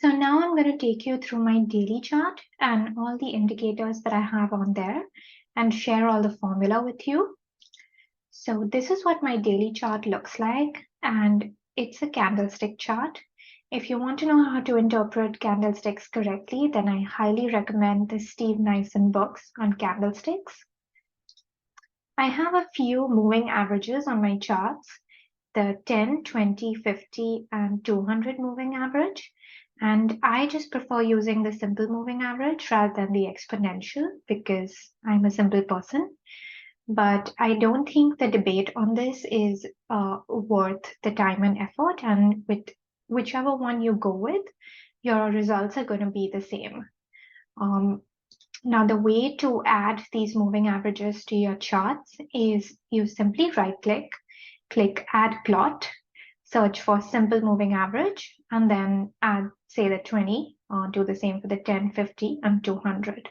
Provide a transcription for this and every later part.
So now I'm going to take you through my daily chart and all the indicators that I have on there and share all the formula with you. So this is what my daily chart looks like, and it's a candlestick chart. If you want to know how to interpret candlesticks correctly, then I highly recommend the Steve Nyssen books on candlesticks. I have a few moving averages on my charts, the 10, 20, 50, and 200 moving average. And I just prefer using the simple moving average rather than the exponential because I'm a simple person. But I don't think the debate on this is worth the time and effort. And with whichever one you go with, your results are going to be the same. Now, the way to add these moving averages to your charts is you simply right-click, click Add Plot, search for Simple Moving Average, and then add, say, the 20, do the same for the 10, 50, and 200.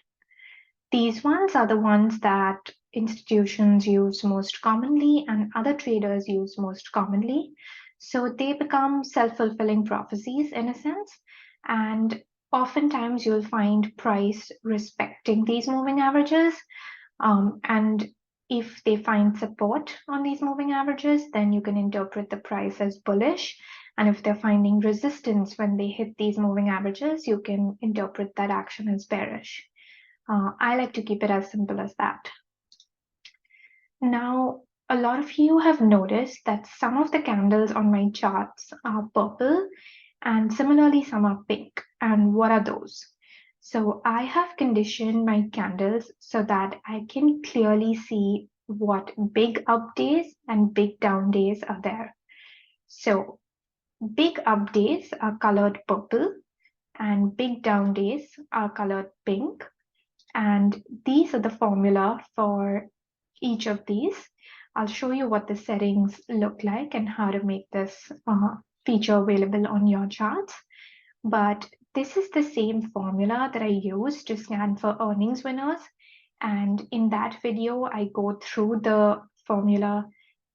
These ones are the ones that institutions use most commonly and other traders use most commonly. So they become self-fulfilling prophecies in a sense. And oftentimes you'll find price respecting these moving averages. And if they find support on these moving averages, then you can interpret the price as bullish. And if they're finding resistance when they hit these moving averages, you can interpret that action as bearish. I like to keep it as simple as that. Now, a lot of you have noticed that some of the candles on my charts are purple and similarly some are pink. And what are those? So I have conditioned my candles so that I can clearly see what big up days and big down days are there. So big up days are colored purple and big down days are colored pink. And these are the formula for each of these. I'll show you what the settings look like and how to make this feature available on your charts. But this is the same formula that I use to scan for earnings winners. And in that video, I go through the formula,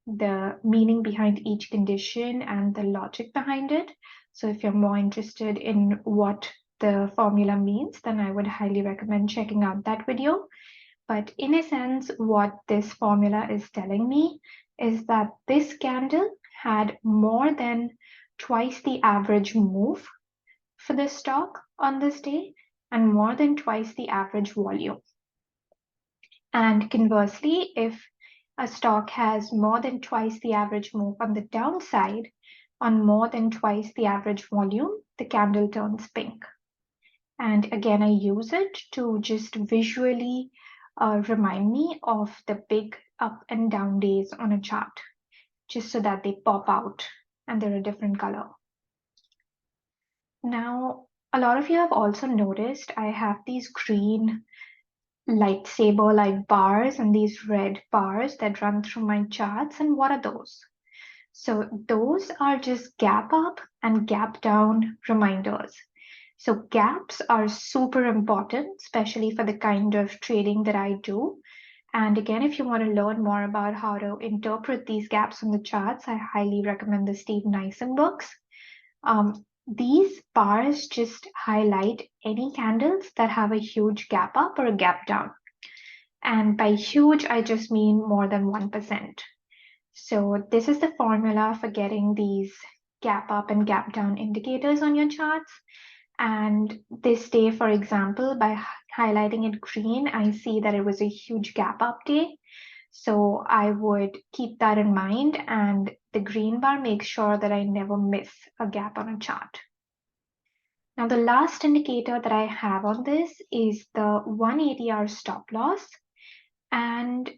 the meaning behind each condition and the logic behind it. So if you're more interested in what the formula means, then I would highly recommend checking out that video. But in a sense, what this formula is telling me is that this candle had more than twice the average move for this stock on this day and more than twice the average volume. And conversely, if a stock has more than twice the average move on the downside on more than twice the average volume, the candle turns pink. And again, I use it to just visually remind me of the big up and down days on a chart, just so that they pop out and they're a different color. Now, a lot of you have also noticed I have these green lightsaber-like bars and these red bars that run through my charts. And what are those? So those are just gap up and gap down reminders. So gaps are super important, especially for the kind of trading that I do. And again, if you want to learn more about how to interpret these gaps on the charts, I highly recommend the Steve Nyssen books. These bars just highlight any candles that have a huge gap up or a gap down. And by huge, I just mean more than 1%. So this is the formula for getting these gap up and gap down indicators on your charts. And this day, for example, by highlighting it green, I see that it was a huge gap up day. So I would keep that in mind, and the green bar makes sure that I never miss a gap on a chart. Now, the last indicator that I have on this is the 180-hour stop loss. And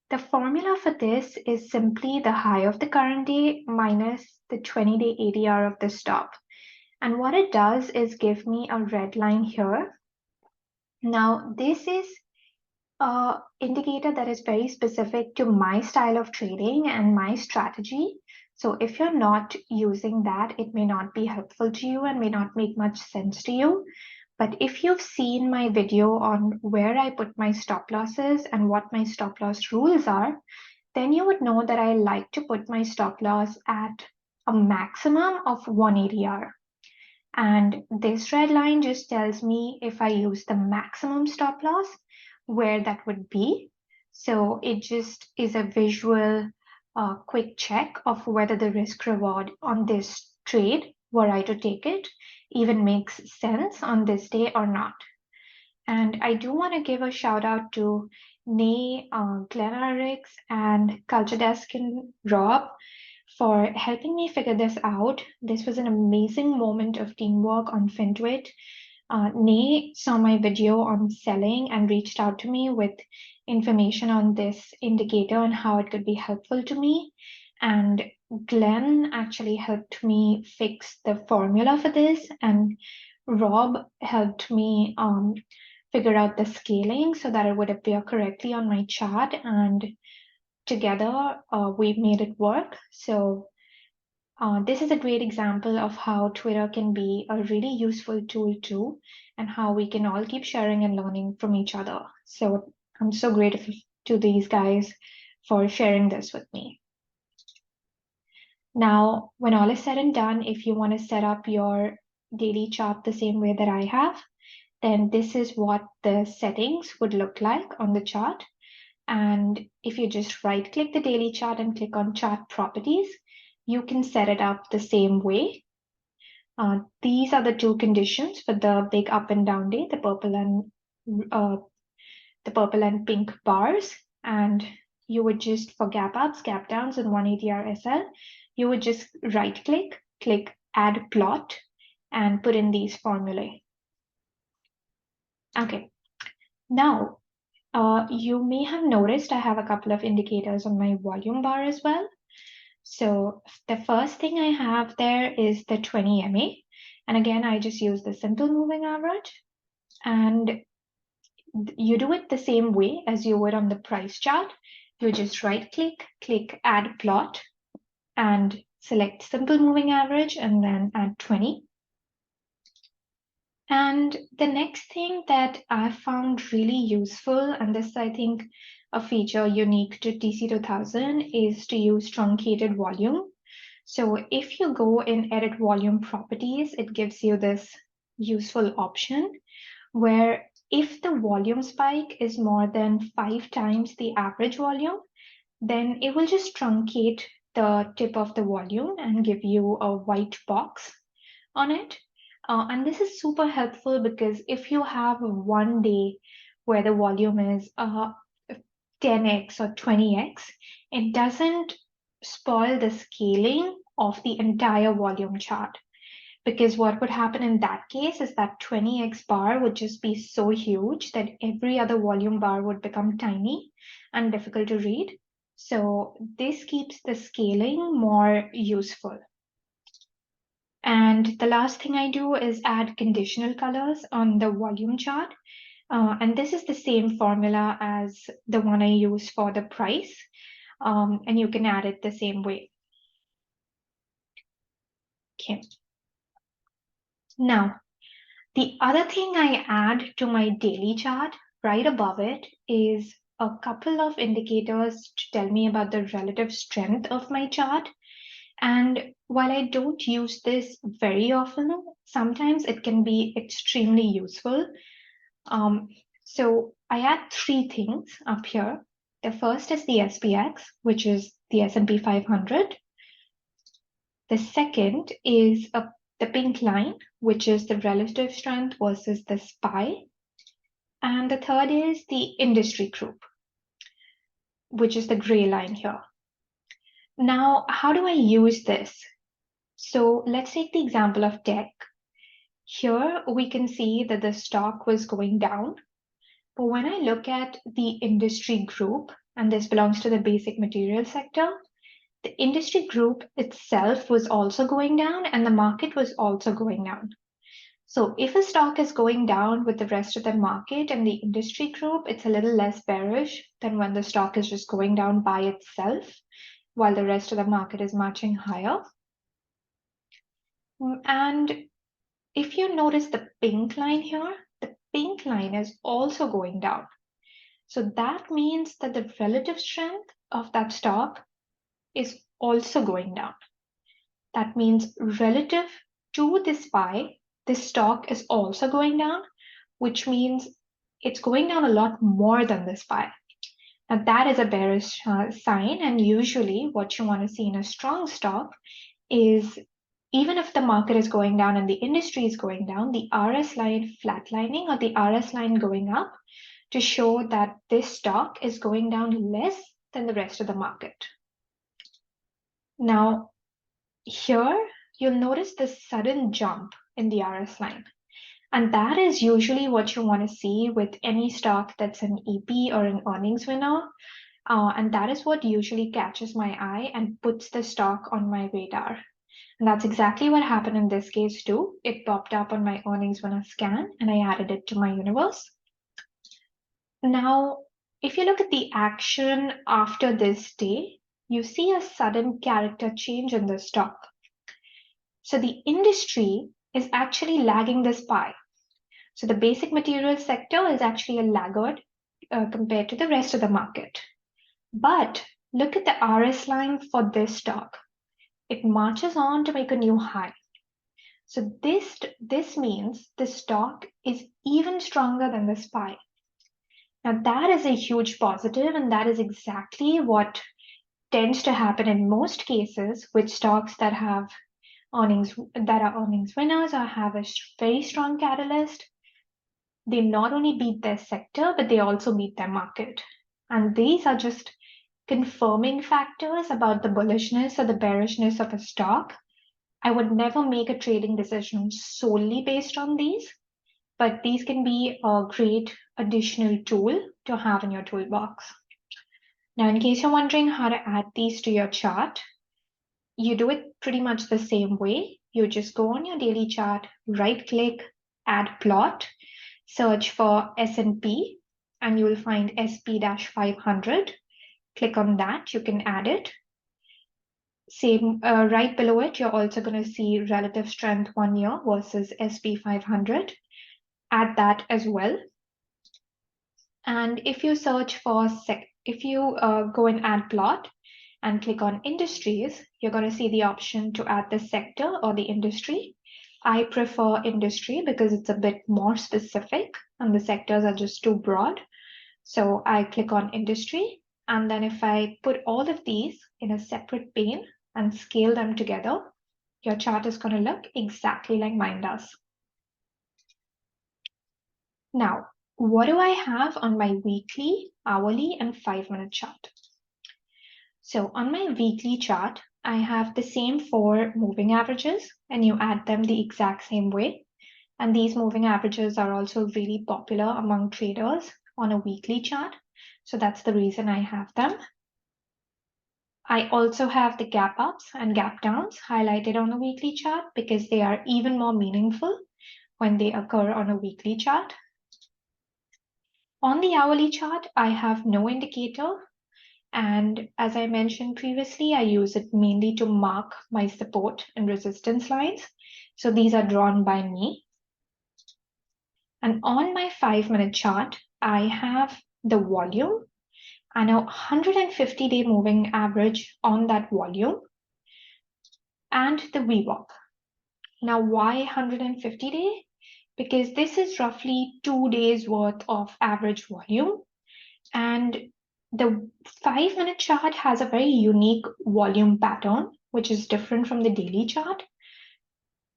the formula for this is simply the high of the current day minus the 20-day ADR of the stop. And what it does is give me a red line here. Now, this is an indicator that is very specific to my style of trading and my strategy. So if you're not using that, it may not be helpful to you and may not make much sense to you. But if you've seen my video on where I put my stop losses and what my stop loss rules are, then you would know that I like to put my stop loss at a maximum of 180R. And this red line just tells me if I use the maximum stop loss, where that would be. So it just is a visual quick check of whether the risk reward on this trade, were I to take it, even makes sense on this day or not. And I do want to give a shout out to Nay, Glenn and Culture Desk and Rob for helping me figure this out. This was an amazing moment of teamwork on FinTwit. Nay saw my video on selling and reached out to me with information on this indicator and how it could be helpful to me. And Glenn actually helped me fix the formula for this, and Rob helped me figure out the scaling so that it would appear correctly on my chart, and together we made it work. So this is a great example of how Twitter can be a really useful tool too, and how we can all keep sharing and learning from each other. So I'm so grateful to these guys for sharing this with me. Now, when all is said and done, if you want to set up your daily chart the same way that I have, then this is what the settings would look like on the chart. And if you just right click the daily chart and click on chart properties, you can set it up the same way. These are the two conditions for the big up and down day, the purple and pink bars. And you would just, for gap ups, gap downs, and 180 RSL, you would just right click, click add plot, and put in these formulae. Okay, now you may have noticed I have a couple of indicators on my volume bar as well. So the first thing I have there is the 20 MA. And again, I just use the simple moving average. And you do it the same way as you would on the price chart. You just right click, click add plot, and select simple moving average, and then add 20. And the next thing that I found really useful, and this I think a feature unique to TC2000, is to use truncated volume. So if you go in edit volume properties, it gives you this useful option where if the volume spike is more than 5 times the average volume, then it will just truncate the tip of the volume and give you a white box on it. And this is super helpful because if you have one day where the volume is 10x or 20x, it doesn't spoil the scaling of the entire volume chart. Because what would happen in that case is that 20x bar would just be so huge that every other volume bar would become tiny and difficult to read. So this keeps the scaling more useful. And the last thing I do is add conditional colors on the volume chart. And this is the same formula as the one I use for the price. And you can add it the same way. Okay. Now, the other thing I add to my daily chart right above it is a couple of indicators to tell me about the relative strength of my chart. And while I don't use this very often, sometimes it can be extremely useful. So I add 3 things up here. The first is the SPX, which is the S&P 500. The second is the pink line, which is the relative strength versus the SPY. And the third is the industry group, which is the gray line here. Now, how do I use this? So let's take the example of tech. Here we can see that the stock was going down. But when I look at the industry group, and this belongs to the basic material sector, the industry group itself was also going down and the market was also going down. So if a stock is going down with the rest of the market and the industry group, it's a little less bearish than when the stock is just going down by itself, while the rest of the market is marching higher. And if you notice the pink line here, the pink line is also going down. So that means that the relative strength of that stock is also going down. That means relative to the SPY, this stock is also going down, which means it's going down a lot more than this buy. Now that is a bearish sign, and usually what you want to see in a strong stock is even if the market is going down and the industry is going down, the RS line flatlining or the RS line going up to show that this stock is going down less than the rest of the market. Now, here you'll notice this sudden jump in the RS line. And that is usually what you want to see with any stock that's an EP or an earnings winner. And that is what usually catches my eye and puts the stock on my radar. And that's exactly what happened in this case too. It popped up on my earnings winner scan and I added it to my universe. Now, if you look at the action after this day, you see a sudden character change in the stock. So the industry is actually lagging this pie. So the basic materials sector is actually a laggard compared to the rest of the market. But look at the RS line for this stock. It marches on to make a new high. So this means the stock is even stronger than the SPY. Now that is a huge positive, and that is exactly what tends to happen in most cases with stocks that have earnings that are earnings winners or have a very strong catalyst. They not only beat their sector, but they also beat their market. And these are just confirming factors about the bullishness or the bearishness of a stock. I would never make a trading decision solely based on these, but these can be a great additional tool to have in your toolbox. Now, in case you're wondering how to add these to your chart, you do it pretty much the same way. You just go on your daily chart, right-click, add plot, search for S&P, and you will find SP-500. Click on that, you can add it. Same, right below it, you're also going to see relative strength 1 year versus SP500. Add that as well. And if you search for, if you go and add plot and click on industries, you're going to see the option to add the sector or the industry. I prefer industry because it's a bit more specific and the sectors are just too broad. So I click on industry. And then if I put all of these in a separate pane and scale them together, your chart is going to look exactly like mine does. Now, what do I have on my weekly, hourly, and 5-minute chart? So on my weekly chart, I have the same 4 moving averages, and you add them the exact same way. And these moving averages are also really popular among traders on a weekly chart. So that's the reason I have them. I also have the gap ups and gap downs highlighted on a weekly chart because they are even more meaningful when they occur on a weekly chart. On the hourly chart, I have no indicator. And as I mentioned previously, I use it mainly to mark my support and resistance lines. So these are drawn by me. And on my 5-minute chart, I have the volume and a 150-day moving average on that volume and the VWAP. Now, why 150-day? Because this is roughly 2 days worth of average volume. And the 5-minute chart has a very unique volume pattern, which is different from the daily chart.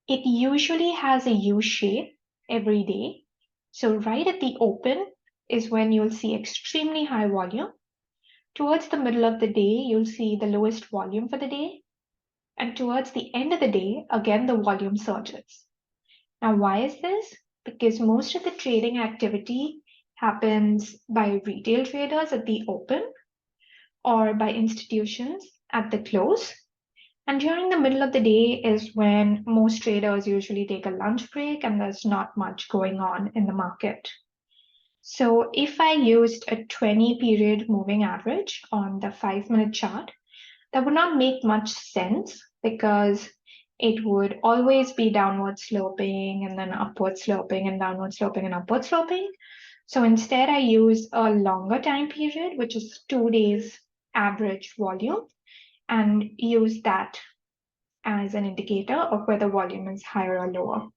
It usually has a U shape every day. So right at the open is when you'll see extremely high volume. Towards the middle of the day, you'll see the lowest volume for the day. And towards the end of the day, again, the volume surges. Now, why is this? Because most of the trading activity happens by retail traders at the open or by institutions at the close. And during the middle of the day is when most traders usually take a lunch break and there's not much going on in the market. So if I used a 20-period moving average on the 5-minute chart, that would not make much sense because it would always be downward sloping and then upward sloping and downward sloping and upward sloping. So instead, I use a longer time period, which is 2 days average volume, and use that as an indicator of whether volume is higher or lower.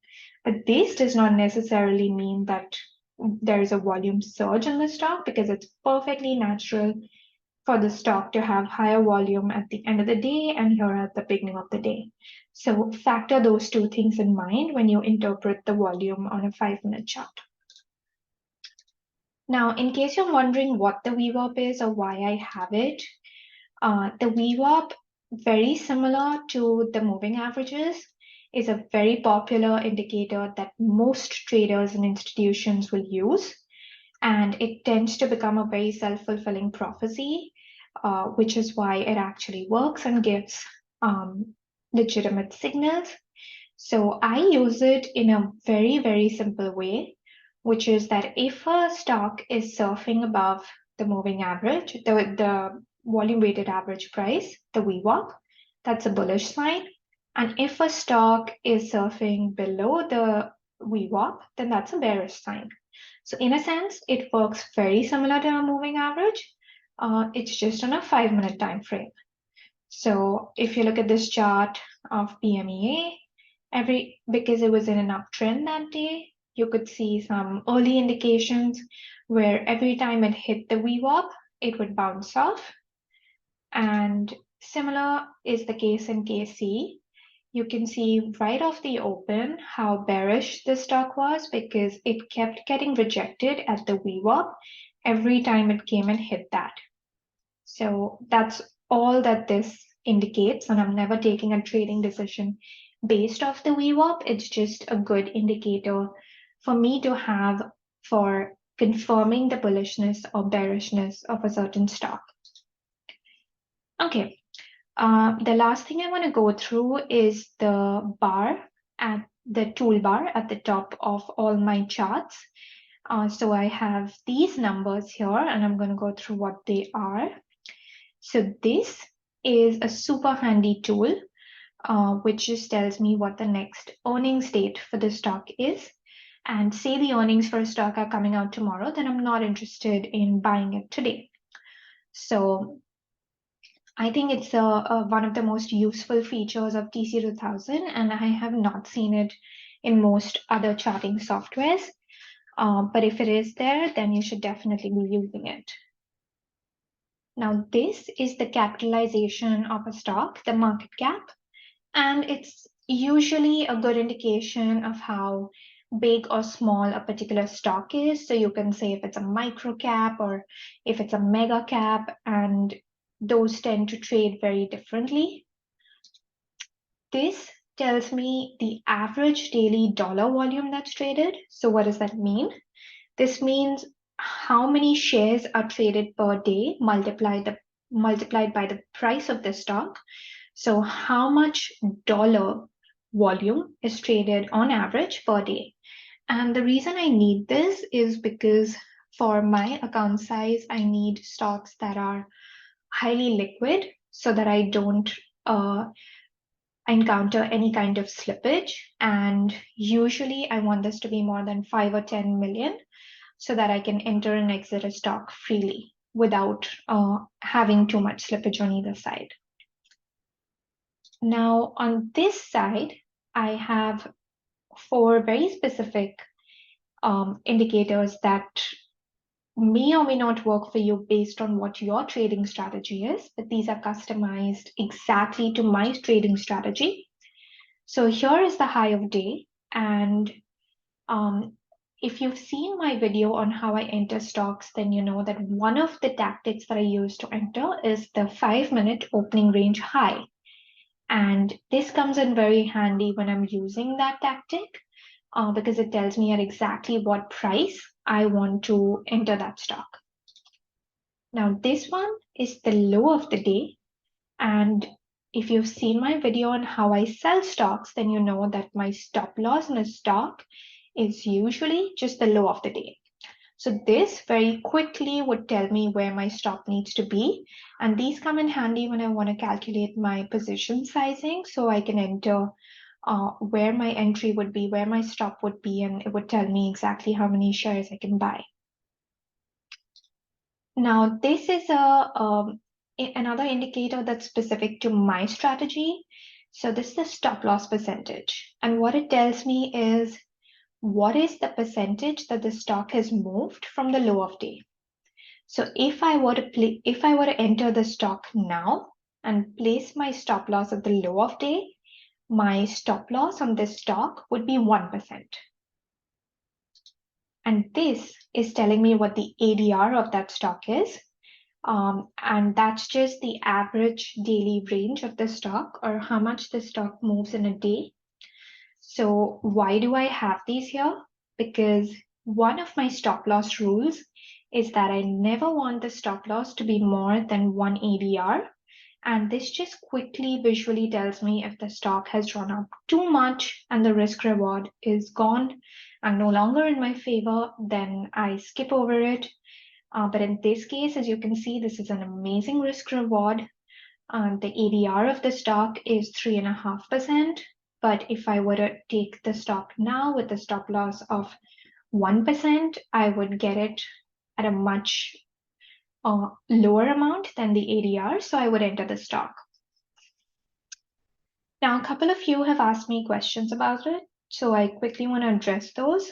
But this does not necessarily mean that there is a volume surge in the stock, because it's perfectly natural for the stock to have higher volume at the end of the day and here at the beginning of the day. So factor those two things in mind when you interpret the volume on a 5-minute chart. Now, in case you're wondering what the VWAP is or why I have it, the VWAP, very similar to the moving averages, is a very popular indicator that most traders and institutions will use. And it tends to become a very self-fulfilling prophecy, which is why it actually works and gives legitimate signals. So I use it in a very, very simple way, which is that if a stock is surfing above the moving average, the volume weighted average price, the VWAP, that's a bullish sign. And if a stock is surfing below the VWAP, then that's a bearish sign. So in a sense, it works very similar to a moving average. It's just on a 5-minute time frame. So if you look at this chart of PMEA, because it was in an uptrend that day, you could see some early indications where every time it hit the VWAP, it would bounce off. And similar is the case in KC. You can see right off the open how bearish the stock was, because it kept getting rejected at the VWAP every time it came and hit that. So that's all that this indicates, and I'm never taking a trading decision based off the VWAP. It's just a good indicator for me to have for confirming the bullishness or bearishness of a certain stock. Okay, the last thing I want to go through is the bar at the toolbar at the top of all my charts. So I have these numbers here, and I'm going to go through what they are. So this is a super handy tool, which just tells me what the next earnings date for the stock is. And say the earnings for a stock are coming out tomorrow, then I'm not interested in buying it today. So I think it's one of the most useful features of TC2000, and I have not seen it in most other charting softwares. But if it is there, then you should definitely be using it. Now, this is the capitalization of a stock, the market cap, and it's usually a good indication of how big or small a particular stock is. So you can say if it's a micro cap or if it's a mega cap, and those tend to trade very differently. This tells me the average daily dollar volume that's traded. So what does that mean? This means how many shares are traded per day multiplied by the price of the stock. So how much dollar volume is traded on average per day. And the reason I need this is because for my account size, I need stocks that are highly liquid so that I don't encounter any kind of slippage. And usually I want this to be more than 5 or 10 million, so that I can enter and exit a stock freely without having too much slippage on either side. Now, on this side, I have 4 very specific indicators that may or may not work for you based on what your trading strategy is, but these are customized exactly to my trading strategy. So here is the high of day, and if you've seen my video on how I enter stocks, then you know that one of the tactics that I use to enter is the 5-minute opening range high. And this comes in very handy when I'm using that tactic because it tells me at exactly what price I want to enter that stock. Now, this one is the low of the day. And if you've seen my video on how I sell stocks, then you know that my stop loss in a stock is usually just the low of the day. So this very quickly would tell me where my stop needs to be. And these come in handy when I want to calculate my position sizing, so I can enter where my entry would be, where my stop would be, and it would tell me exactly how many shares I can buy. Now, this is another indicator that's specific to my strategy. So this is the stop loss percentage. And what it tells me is what is the percentage that the stock has moved from the low of day. So if I were to enter the stock now and place my stop loss at the low of day, my stop loss on this stock would be 1%. And this is telling me what the ADR of that stock is. And that's just the average daily range of the stock, or how much the stock moves in a day. So why do I have these here? Because one of my stop loss rules is that I never want the stop loss to be more than 1 ADR. And this just quickly visually tells me if the stock has run up too much and the risk reward is gone and no longer in my favor, then I skip over it. But in this case, as you can see, this is an amazing risk reward. The ADR of the stock is 3.5%. But if I were to take the stock now with a stop loss of 1%, I would get it at a much lower amount than the ADR. So I would enter the stock. Now, a couple of you have asked me questions about it. So I quickly want to address those.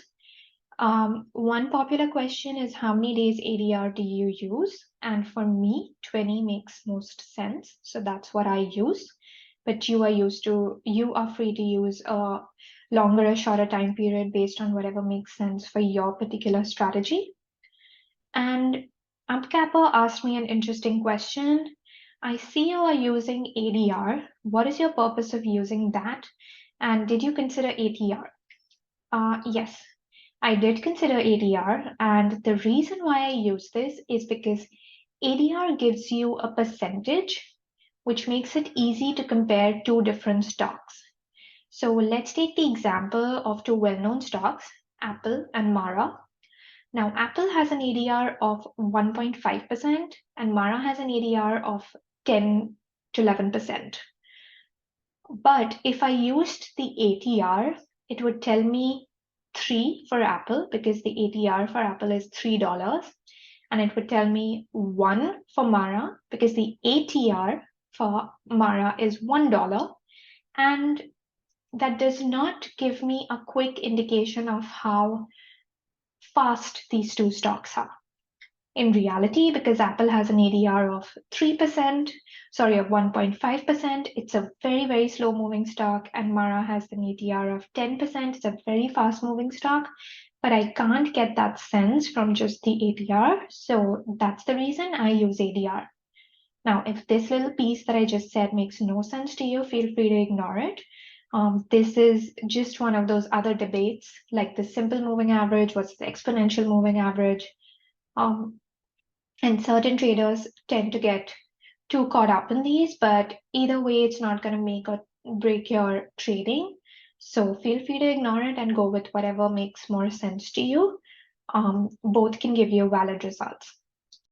One popular question is, how many days ADR do you use? And for me, 20 makes most sense. So that's what I use. But you are free to use a longer or shorter time period based on whatever makes sense for your particular strategy. And Upcapper asked me an interesting question. I see you are using ADR. What is your purpose of using that? And did you consider ATR? Yes. I did consider ADR, and the reason why I use this is because ADR gives you a percentage, which makes it easy to compare two different stocks. So let's take the example of two well-known stocks, Apple and Mara. Now, Apple has an ADR of 1.5%, and Mara has an ADR of 10 to 11%. But if I used the ATR, it would tell me 3 for Apple, because the ATR for Apple is $3, and it would tell me 1 for Mara because the ATR for Mara is $1, and that does not give me a quick indication of how fast these two stocks are. In reality, because Apple has an ADR of 3%, of 1.5%, it's a very, very slow moving stock, and Mara has an ADR of 10%. It's a very fast moving stock, but I can't get that sense from just the ADR. So that's the reason I use ADR. Now, if this little piece that I just said makes no sense to you, feel free to ignore it. This is just one of those other debates, like the simple moving average, what's the exponential moving average? And certain traders tend to get too caught up in these, but either way, it's not going to make or break your trading. So feel free to ignore it and go with whatever makes more sense to you. Both can give you valid results.